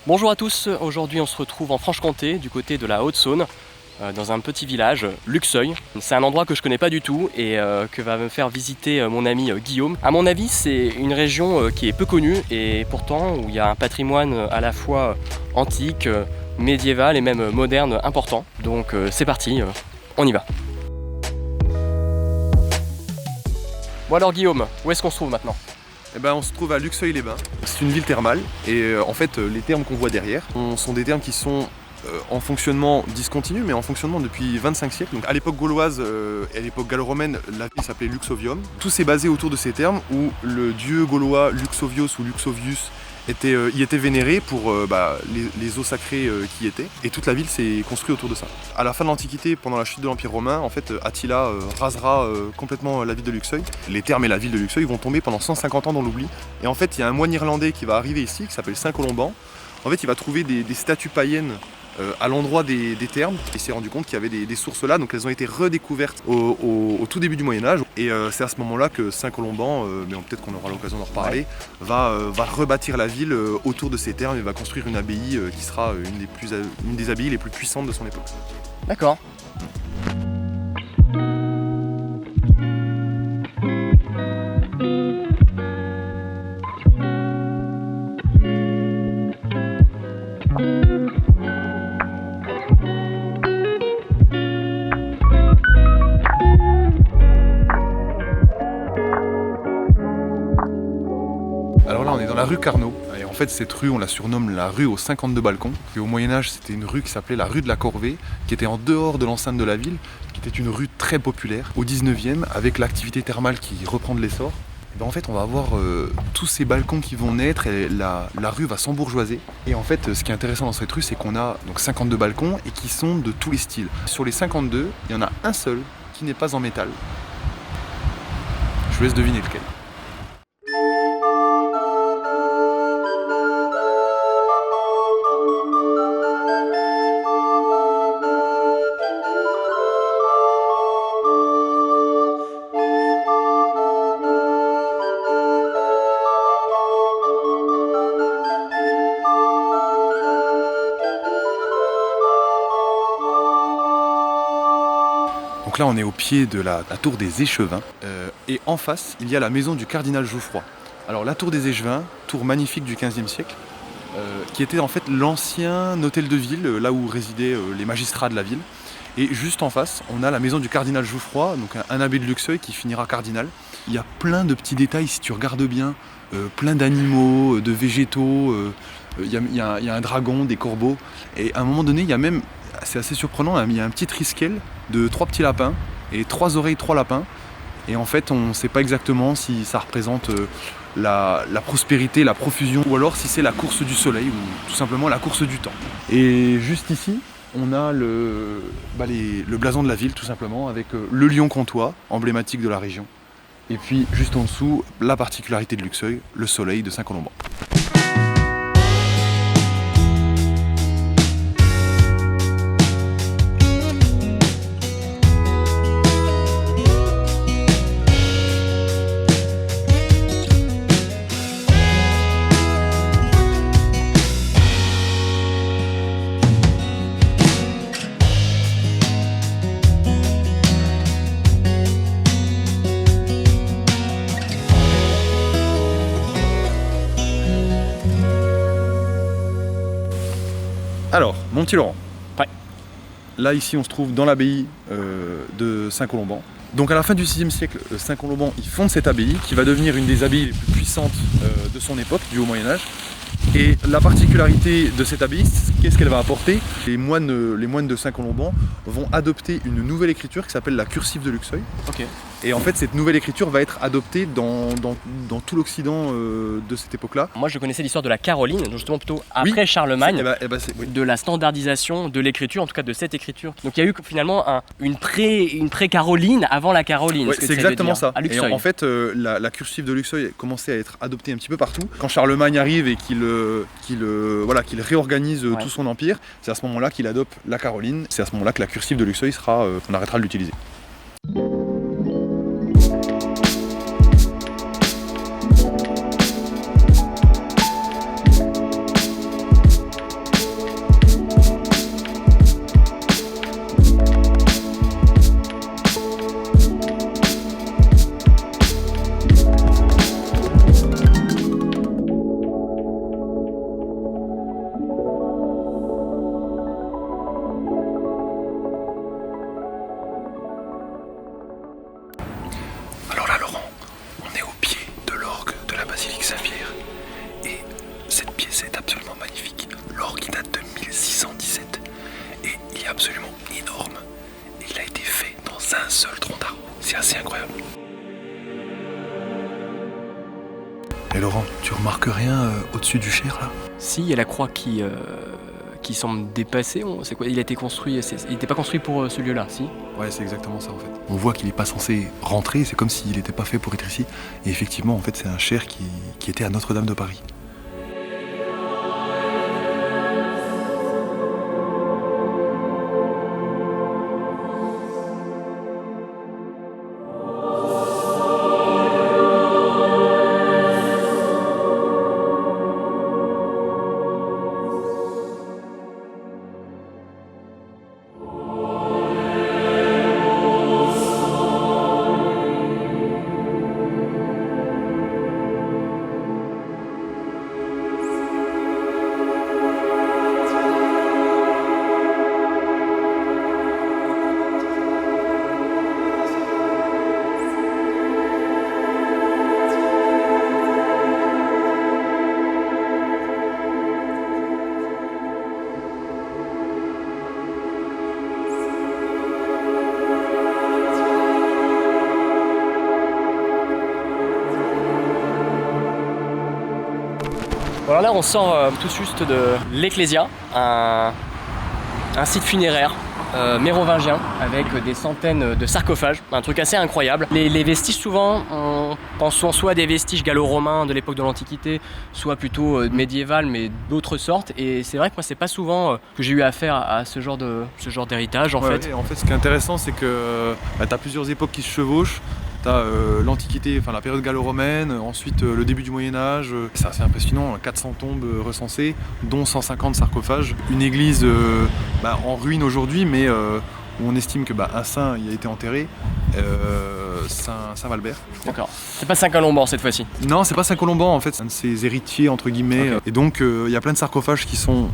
Bonjour à tous, aujourd'hui on se retrouve en Franche-Comté, du côté de la Haute-Saône, dans un petit village, Luxeuil. C'est un endroit que je connais pas du tout et que va me faire visiter mon ami Guillaume. À mon avis, c'est une région qui est peu connue et pourtant où il y a un patrimoine à la fois antique, médiéval et même moderne important. Donc c'est parti, on y va. Bon alors Guillaume, où est-ce qu'on se trouve maintenant ? Eh ben, on se trouve à Luxeuil-les-Bains. C'est une ville thermale et en fait les thermes qu'on voit derrière sont des thermes qui sont en fonctionnement discontinu mais en fonctionnement depuis 25 siècles. Donc à l'époque gauloise et à l'époque gallo-romaine, la ville s'appelait Luxovium. Tout s'est basé autour de ces thermes où le dieu gaulois Luxovios ou Luxovius y était vénéré pour les eaux sacrées qui y étaient. Et toute la ville s'est construite autour de ça. À la fin de l'Antiquité, pendant la chute de l'Empire romain, en fait, Attila rasera complètement la ville de Luxeuil. Les thermes et la ville de Luxeuil vont tomber pendant 150 ans dans l'oubli. Et en fait, il y a un moine irlandais qui va arriver ici, qui s'appelle Saint Colomban. En fait, il va trouver des statues païennes à l'endroit des thermes. Il s'est rendu compte qu'il y avait des sources là, donc elles ont été redécouvertes au tout début du Moyen-Âge. Et c'est à ce moment-là que Saint Colomban, mais peut-être qu'on aura l'occasion d'en reparler, va rebâtir la ville autour de ces thermes et va construire une abbaye qui sera une des abbayes les plus puissantes de son époque. D'accord. Alors là, on est dans la rue Carnot. Et en fait, cette rue, on la surnomme la rue aux 52 balcons. Et au Moyen-Âge, c'était une rue qui s'appelait la rue de la Corvée, qui était en dehors de l'enceinte de la ville, qui était une rue très populaire. Au 19e, avec l'activité thermale qui reprend de l'essor, en fait, on va avoir tous ces balcons qui vont naître et la rue va s'embourgeoiser. Et en fait, ce qui est intéressant dans cette rue, c'est qu'on a donc 52 balcons et qui sont de tous les styles. Sur les 52, il y en a un seul qui n'est pas en métal. Je vous laisse deviner lequel. Donc là, on est au pied de la tour des Échevins et en face, il y a la maison du cardinal Jouffroy. Alors la tour des Échevins, tour magnifique du XVe siècle, qui était en fait l'ancien hôtel de ville, là où résidaient les magistrats de la ville. Et juste en face, on a la maison du cardinal Jouffroy, donc un abbé de Luxeuil qui finira cardinal. Il y a plein de petits détails, si tu regardes bien, plein d'animaux, de végétaux, il y a un dragon, des corbeaux. Et à un moment donné, il y a même, c'est assez surprenant, il y a un petit triskel de 3 petits lapins et 3 oreilles, 3 lapins. Et en fait, on ne sait pas exactement si ça représente la prospérité, la profusion, ou alors si c'est la course du soleil, ou tout simplement la course du temps. Et juste ici, on a le blason de la ville, tout simplement, avec le lion comtois, emblématique de la région. Et puis, juste en dessous, la particularité de Luxeuil, le soleil de Saint Colomban. Alors, mon petit Laurent. Ouais. Là, ici, on se trouve dans l'abbaye de Saint Colomban. Donc, à la fin du VIe siècle, Saint Colomban, il fonde cette abbaye qui va devenir une des abbayes les plus puissantes de son époque, du Haut Moyen-Âge. Et la particularité de cette abbaye, qu'est-ce qu'elle va apporter ? Les moines de Saint Colomban vont adopter une nouvelle écriture qui s'appelle la cursive de Luxeuil. Ok. Et en fait, cette nouvelle écriture va être adoptée dans tout l'Occident de cette époque-là. Moi je connaissais l'histoire de la Caroline, donc justement plutôt après Charlemagne, de la standardisation de l'écriture, en tout cas de cette écriture. Donc il y a eu finalement une pré-Caroline avant la Caroline. Ouais, c'est exactement ça. À Luxeuil. Et en fait, la cursive de Luxeuil commençait à être adoptée un petit peu partout. Quand Charlemagne arrive et qu'il réorganise tout son empire, c'est à ce moment-là qu'il adopte la Caroline. C'est à ce moment-là que la cursive de Luxeuil on arrêtera de l'utiliser. Laurent, tu remarques rien au-dessus du Cher là? Si, il y a la croix qui semble dépassée. C'est quoi? Il a été construit. Il n'était pas construit pour ce lieu-là, si? Ouais, c'est exactement ça en fait. On voit qu'il n'est pas censé rentrer, c'est comme s'il n'était pas fait pour être ici. Et effectivement, en fait, c'est un Cher qui était à Notre-Dame de Paris. Alors là, on sort tout juste de l'Ecclésia, un site funéraire mérovingien avec des centaines de sarcophages, un truc assez incroyable. Les vestiges, souvent, on pense soit à des vestiges gallo-romains de l'époque de l'Antiquité, soit plutôt médiéval, mais d'autres sortes. Et c'est vrai que moi, c'est pas souvent que j'ai eu affaire à ce genre d'héritage en fait. Ouais, en fait, ce qui est intéressant, c'est que tu as plusieurs époques qui se chevauchent. T'as l'Antiquité, enfin la période gallo-romaine, ensuite le début du Moyen-Âge. C'est assez impressionnant, 400 tombes recensées, dont 150 sarcophages. Une église en ruine aujourd'hui, mais où on estime que un saint y a été enterré, Saint Valbert. D'accord. C'est pas Saint-Colomban cette fois-ci? Non, c'est pas Saint-Colomban en fait, c'est un de ses héritiers entre guillemets. Okay. Et donc il y a plein de sarcophages qui sont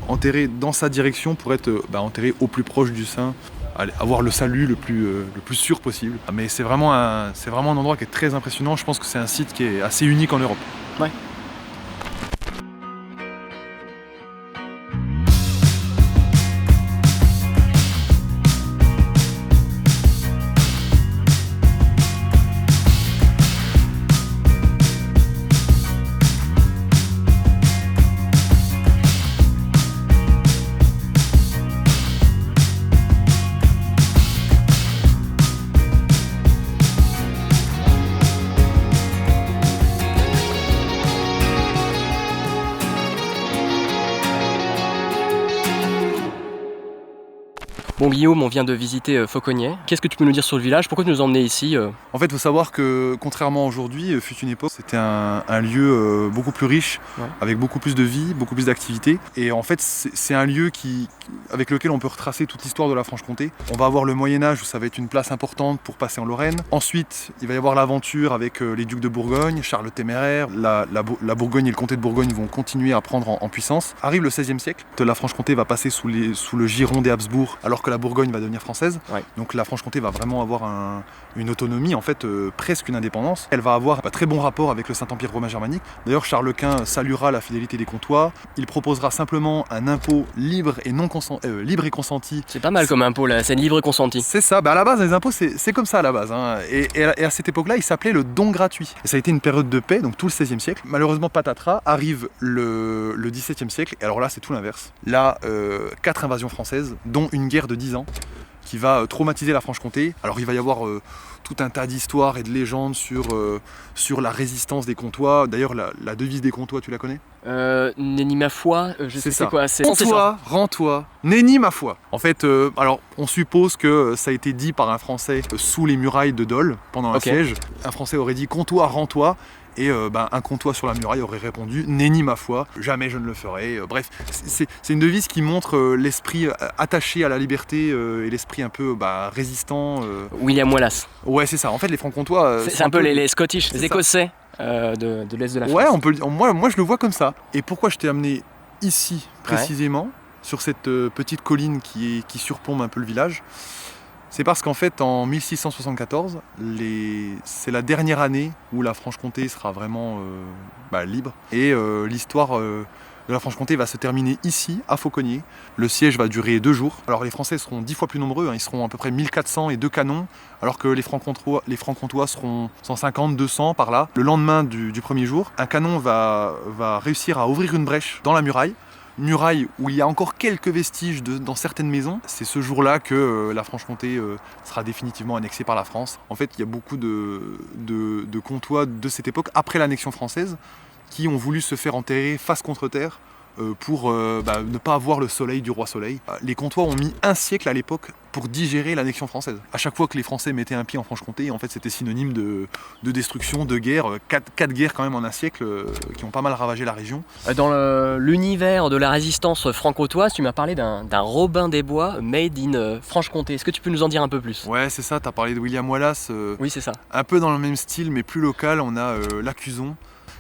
enterrés dans sa direction pour être enterrés au plus proche du saint. Avoir le salut le plus sûr possible. Mais c'est vraiment un endroit qui est très impressionnant. Je pense que c'est un site qui est assez unique en Europe. Ouais. Bon Guillaume, on vient de visiter Fauconnier. Qu'est-ce que tu peux nous dire sur le village? Pourquoi tu nous as emmenés ici? En fait, il faut savoir que contrairement à aujourd'hui, fut une époque, c'était un lieu beaucoup plus riche, avec beaucoup plus de vie, beaucoup plus d'activités. Et en fait, c'est un lieu avec lequel on peut retracer toute l'histoire de la Franche-Comté. On va avoir le Moyen-Âge où ça va être une place importante pour passer en Lorraine. Ensuite, il va y avoir l'aventure avec les ducs de Bourgogne, Charles le Téméraire. La Bourgogne et le comté de Bourgogne vont continuer à prendre en puissance. Arrive le XVIe siècle, la Franche-Comté va passer sous le giron des Habsbourg, alors que la Bourgogne va devenir française. Ouais. Donc la Franche-Comté va vraiment avoir une autonomie, en fait presque une indépendance. Elle va avoir un très bon rapport avec le Saint-Empire romain germanique. D'ailleurs, Charles Quint saluera la fidélité des Comtois. Il proposera simplement un impôt libre et consenti. C'est pas mal comme impôt là, c'est libre et consenti. C'est ça, à la base les impôts c'est comme ça à la base. Hein. Et à cette époque-là, il s'appelait le don gratuit. Et ça a été une période de paix, donc tout le XVIe siècle. Malheureusement, patatras, arrive le XVIIe siècle, et alors là c'est tout l'inverse. Là, 4 invasions françaises, dont une guerre de 10 ans, qui va traumatiser la Franche-Comté. Alors il va y avoir tout un tas d'histoires et de légendes sur la résistance des Comtois. D'ailleurs, la devise des Comtois, tu la connais? Nenni ma foi, je sais c'est quoi. Rends-toi, rends-toi, nenni ma foi. En fait, alors on suppose que ça a été dit par un Français sous les murailles de Dole pendant un siège. Un Français aurait dit Comtois, rends-toi. Et un Comtois sur la muraille aurait répondu « Nenni ma foi, jamais je ne le ferai ». Bref, c'est une devise qui montre l'esprit attaché à la liberté et l'esprit un peu résistant. William Wallace. Ouais, c'est ça. En fait, les Francs-Comtois... c'est un peu les Scottish, les Écossais de l'Est de la France. Ouais, moi je le vois comme ça. Et pourquoi je t'ai amené ici, précisément, sur cette petite colline qui surplombe un peu le village? C'est parce qu'en fait, en 1674, c'est la dernière année où la Franche-Comté sera vraiment libre. Et l'histoire de la Franche-Comté va se terminer ici, à Fauconnier. Le siège va durer 2 jours. Alors les Français seront 10 fois plus nombreux, ils seront à peu près 1400 et 2 canons, alors que les Francs-Comtois seront 150, 200 par là. Le lendemain du premier jour, un canon va réussir à ouvrir une brèche dans la muraille. Muraille où il y a encore quelques vestiges dans certaines maisons. C'est ce jour-là que la Franche-Comté sera définitivement annexée par la France. En fait, il y a beaucoup de Comtois de cette époque, après l'annexion française, qui ont voulu se faire enterrer face contre terre pour ne pas avoir le soleil du roi soleil. Les Comtois ont mis 1 siècle à l'époque pour digérer l'annexion française. À chaque fois que les Français mettaient un pied en Franche-Comté, en fait, c'était synonyme de destruction, de guerre. 4 guerres quand même en 1 siècle qui ont pas mal ravagé la région. Dans l'univers de la résistance franc-comtoise, tu m'as parlé d'un Robin des Bois made in Franche-Comté. Est-ce que tu peux nous en dire un peu plus? Ouais, c'est ça, tu as parlé de William Wallace. Oui, c'est ça. Un peu dans le même style, mais plus local, on a l'Accuzon,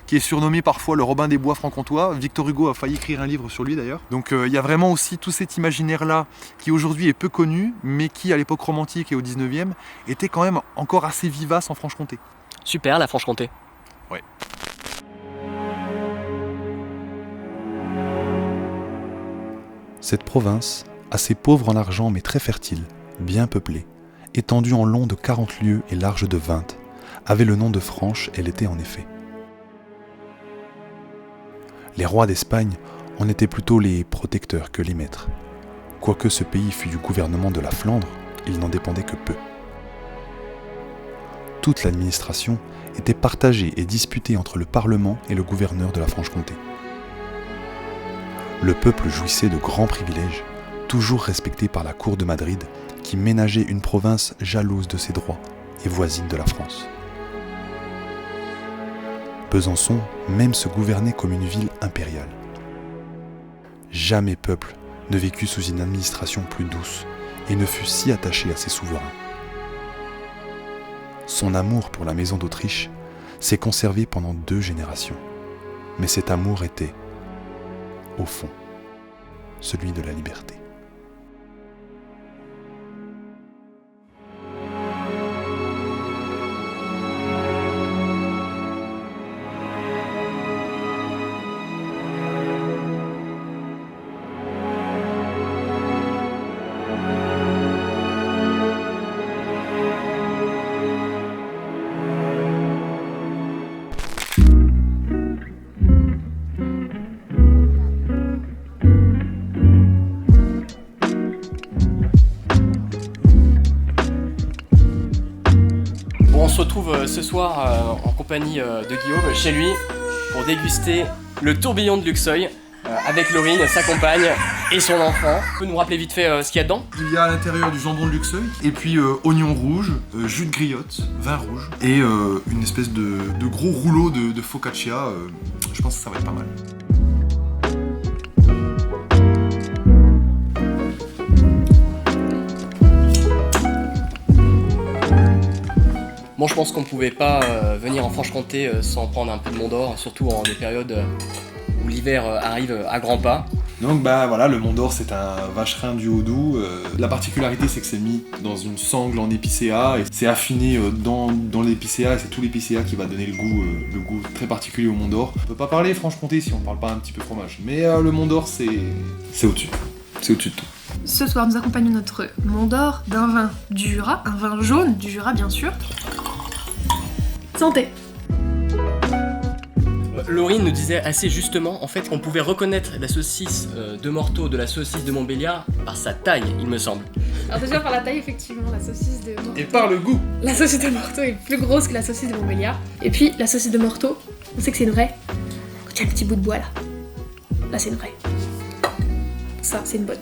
qui est surnommé parfois le Robin des Bois franc-comtois. Victor Hugo a failli écrire un livre sur lui d'ailleurs. Donc il y a vraiment aussi tout cet imaginaire-là qui aujourd'hui est peu connu, mais qui à l'époque romantique et au 19e était quand même encore assez vivace en Franche-Comté. Super, la Franche-Comté. Ouais. Cette province, assez pauvre en argent mais très fertile, bien peuplée, étendue en long de 40 lieues et large de 20, avait le nom de Franche, elle était en effet. Les rois d'Espagne en étaient plutôt les protecteurs que les maîtres. Quoique ce pays fût du gouvernement de la Flandre, il n'en dépendait que peu. Toute l'administration était partagée et disputée entre le Parlement et le gouverneur de la Franche-Comté. Le peuple jouissait de grands privilèges, toujours respectés par la cour de Madrid, qui ménageait une province jalouse de ses droits et voisine de la France. Besançon même se gouvernait comme une ville impériale. Jamais peuple ne vécut sous une administration plus douce et ne fut si attaché à ses souverains. Son amour pour la maison d'Autriche s'est conservé pendant 2 générations. Mais cet amour était, au fond, celui de la liberté. On se retrouve ce soir en compagnie de Guillaume chez lui pour déguster le tourbillon de Luxeuil avec Laurine, sa compagne et son enfant. Tu peux nous rappeler vite fait ce qu'il y a dedans? Il y a à l'intérieur du jambon de Luxeuil, et puis oignon rouge, jus de griotte, vin rouge, et une espèce de gros rouleau de focaccia. Je pense que ça va être pas mal. Bon, je pense qu'on pouvait pas venir en Franche-Comté sans prendre un peu de Mont d'Or, surtout en des périodes où l'hiver arrive à grands pas. Donc voilà, le Mont d'Or c'est un vacherin du Haut-Doubs. La particularité c'est que c'est mis dans une sangle en épicéa et c'est affiné dans l'épicéa, et c'est tout l'épicéa qui va donner le goût très particulier au Mont d'Or. On peut pas parler Franche-Comté si on parle pas un petit peu fromage, mais le Mont d'Or c'est au-dessus. C'est au-dessus de tout. Ce soir, nous accompagnons notre Mont d'Or d'un vin du Jura, un vin jaune du Jura bien sûr. Santé! Laurine nous disait assez justement en fait qu'on pouvait reconnaître la saucisse de Morteau de la saucisse de Montbéliard par sa taille, il me semble. Alors déjà par la taille, effectivement, la saucisse de Morteau. Et par le goût. La saucisse de Morteau est plus grosse que la saucisse de Montbéliard. Et puis la saucisse de Morteau, on sait que c'est une vraie. Quand il y a un petit bout de bois là, là c'est une vraie. Ça, c'est une bonne.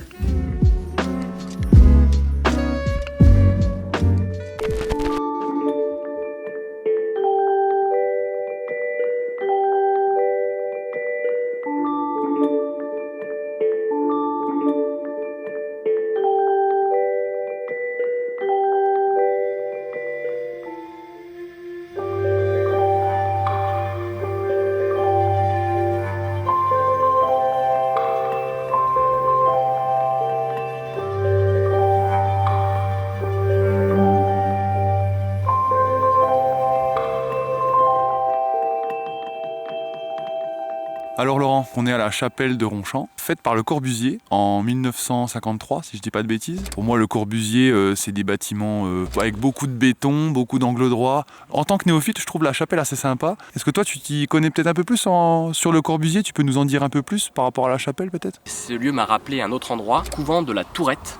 maintenant qu'on est à la chapelle de Ronchamp, faite par Le Corbusier en 1953, si je dis pas de bêtises. Pour moi, Le Corbusier, c'est des bâtiments avec beaucoup de béton, beaucoup d'angles droits. En tant que néophyte, je trouve la chapelle assez sympa. Est-ce que toi, tu t'y connais peut-être un peu plus sur Le Corbusier? Tu peux nous en dire un peu plus par rapport à la chapelle, peut-être? Ce lieu m'a rappelé un autre endroit, couvent de la Tourette.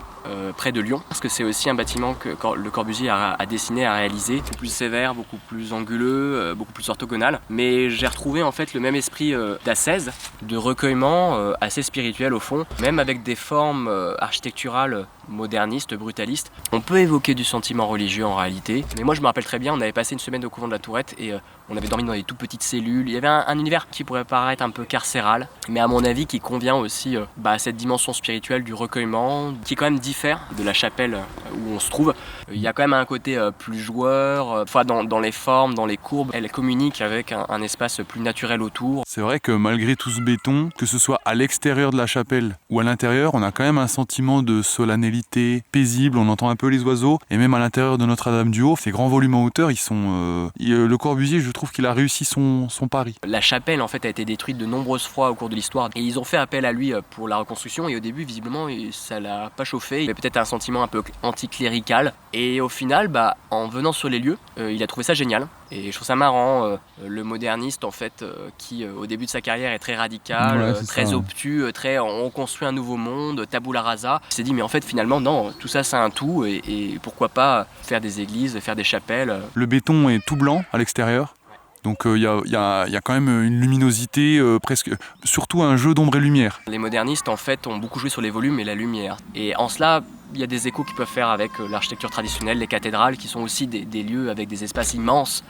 Près de Lyon, parce que c'est aussi un bâtiment que Le Corbusier a dessiné, a réalisé, beaucoup plus sévère, beaucoup plus anguleux, beaucoup plus orthogonal. Mais j'ai retrouvé en fait le même esprit d'ascèse, de recueillement assez spirituel au fond, même avec des formes architecturales modernistes, brutalistes. On peut évoquer du sentiment religieux en réalité, mais moi je me rappelle très bien, on avait passé une semaine au couvent de la Tourette et on avait dormi dans des toutes petites cellules. Il y avait un univers qui pourrait paraître un peu carcéral, mais à mon avis qui convient aussi à cette dimension spirituelle du recueillement, qui quand même diffère de la chapelle où on se trouve. Il y a quand même un côté plus joueur, dans les formes, dans les courbes. Elle communique avec un espace plus naturel autour. C'est vrai que malgré tout ce béton, que ce soit à l'extérieur de la chapelle ou à l'intérieur, on a quand même un sentiment de solennité paisible, on entend un peu les oiseaux, et même à l'intérieur de Notre-Dame-du-Haut, ces grands volumes en hauteur, ils sont... Le Corbusier, je trouve qu'il a réussi son pari. La chapelle en fait a été détruite de nombreuses fois au cours de l'histoire et ils ont fait appel à lui pour la reconstruction et au début visiblement ça l'a pas chauffé, il avait peut-être un sentiment un peu anticlérical et au final en venant sur les lieux il a trouvé ça génial et je trouve ça marrant le moderniste en fait qui au début de sa carrière est très radical, très obtus, très on construit un nouveau monde, tabula rasa. Il s'est dit mais en fait finalement non, tout ça c'est un tout et pourquoi pas faire des églises, faire des chapelles. Le béton est tout blanc à l'extérieur. Donc il y a quand même une luminosité, presque, surtout un jeu d'ombre et lumière. Les modernistes en fait ont beaucoup joué sur les volumes et la lumière. Et en cela, il y a des échos qu'ils peuvent faire avec l'architecture traditionnelle, les cathédrales qui sont aussi des lieux avec des espaces immenses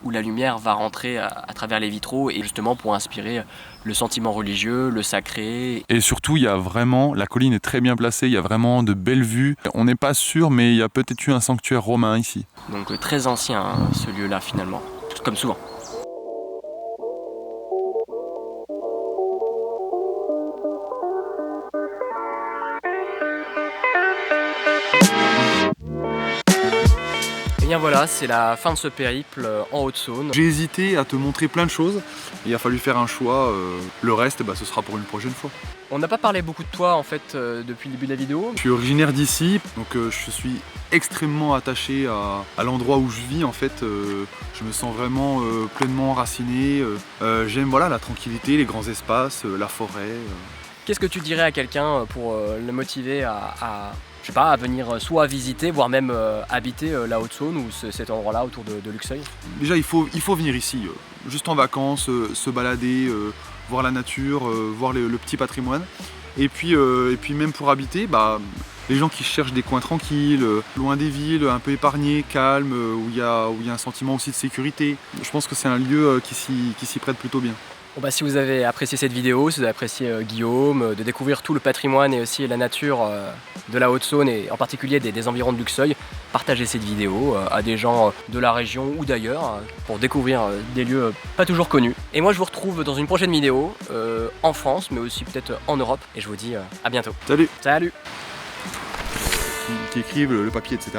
où la lumière va rentrer à travers les vitraux et justement pour inspirer le sentiment religieux, le sacré. Et surtout, il y a vraiment, la colline est très bien placée, il y a vraiment de belles vues. On n'est pas sûr, mais il y a peut-être eu un sanctuaire romain ici. Donc très ancien ce lieu-là finalement, comme souvent. Et bien voilà, c'est la fin de ce périple en Haute-Saône. J'ai hésité à te montrer plein de choses, il a fallu faire un choix, le reste ce sera pour une prochaine fois. On n'a pas parlé beaucoup de toi en fait depuis le début de la vidéo. Je suis originaire d'ici, donc je suis extrêmement attaché à l'endroit où je vis en fait. Je me sens vraiment pleinement enraciné. J'aime la tranquillité, les grands espaces, la forêt. Qu'est-ce que tu dirais à quelqu'un pour le motiver à venir soit visiter, voire même habiter la Haute-Saône ou cet endroit-là autour de Luxeuil? Déjà il faut venir ici, juste en vacances, se balader, voir la nature, voir le petit patrimoine. Et puis même pour habiter, les gens qui cherchent des coins tranquilles, loin des villes, un peu épargnés, calmes, où il y a un sentiment aussi de sécurité. Je pense que c'est un lieu qui s'y prête plutôt bien. Bon si vous avez apprécié cette vidéo, si vous avez apprécié Guillaume, de découvrir tout le patrimoine et aussi la nature de la Haute-Saône et en particulier des environs de Luxeuil, partagez cette vidéo à des gens de la région ou d'ailleurs pour découvrir des lieux pas toujours connus. Et moi je vous retrouve dans une prochaine vidéo en France mais aussi peut-être en Europe et je vous dis à bientôt. Salut. Salut. Qui écrivent le papier, etc.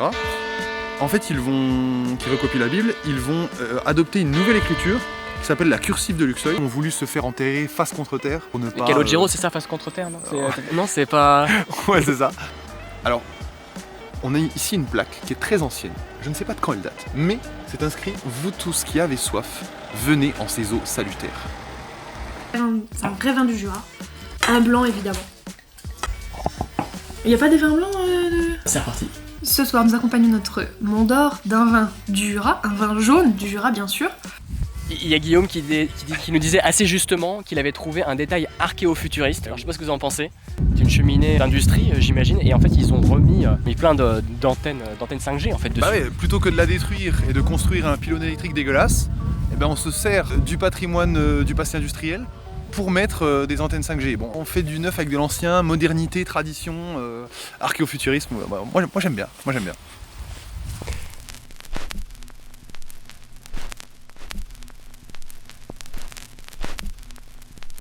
En fait, qui recopient la Bible, ils vont adopter une nouvelle écriture qui s'appelle la cursive de Luxeuil. Ils ont voulu se faire enterrer face contre terre pour ne pas... Calogero, c'est ça, face contre terre, non? Non, c'est pas... Ouais, c'est ça. Alors, on a ici une plaque qui est très ancienne. Je ne sais pas de quand elle date, mais c'est inscrit « Vous tous qui avez soif, venez en ces eaux salutaires ». C'est un vrai vin du Jura. Un blanc, évidemment. Il n'y a pas des vins blancs C'est reparti. Ce soir, nous accompagnons notre Mont d'Or d'un vin du Jura, un vin jaune du Jura, bien sûr. Il y a Guillaume qui nous disait assez justement qu'il avait trouvé un détail archéo-futuriste. Alors je sais pas ce que vous en pensez. C'est une cheminée d'industrie, j'imagine, et en fait ils ont mis plein d'antennes 5G en fait dessus. Ouais, plutôt que de la détruire et de construire un pylône électrique dégueulasse, on se sert du patrimoine du passé industriel pour mettre des antennes 5G. Bon, on fait du neuf avec de l'ancien, modernité, tradition, archéo-futurisme. Moi j'aime bien.